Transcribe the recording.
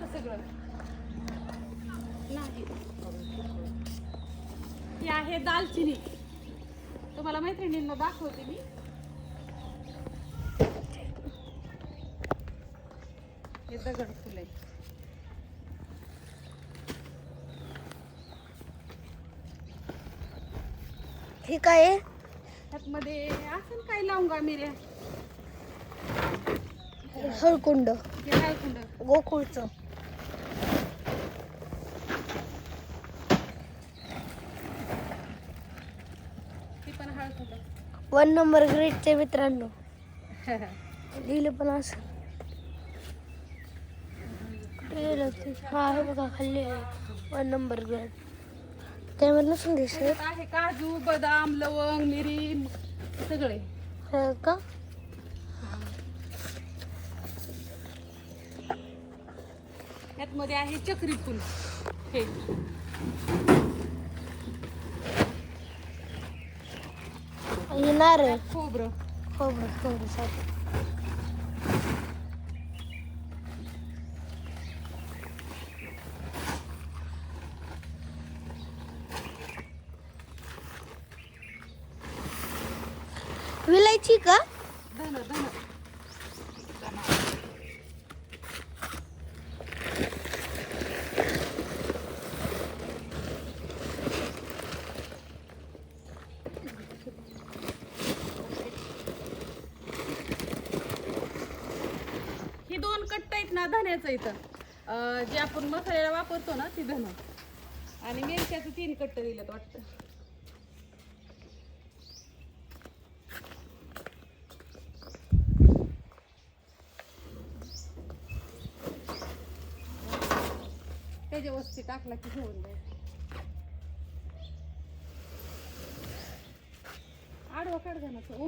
आता सगळं नाही. ही आहे दालचिनी, तुम्हाला मैत्रिणींना दाखवते मी. हे दगड फुल आहे. हे काय आहे? त्यातमध्ये असं काय लावून मिऱ्या. हळकुंड, हे हळकुंड. गोकुळचं. ती पण हळकुंड. 1 नंबर ग्रेडचे मित्रांनो. लिहिलं पण असं. हा हे बघा खाल्ली 1 नंबर ग्रेड. त्यामध्ये नसून दिसत त्याच्यात आहे काजू, बदाम, लवंग, मिरी सगळे. का? यात मध्ये आहे चक्री फुल. हे हे नारळ, खोबरं. खोबरं सारखं. विलायची का? धन धन. ही 2 कट्ट आहेत ना धन्याचं इथं. जे आपण मसाल्याला वापरतो ना ती धन. आणि मिरच्याचं 3 कट्ट दिलेत वाटतं. त्याच्या वस्ती टाकला की घेऊन जाईल. आडवा काढ धनाचं उभं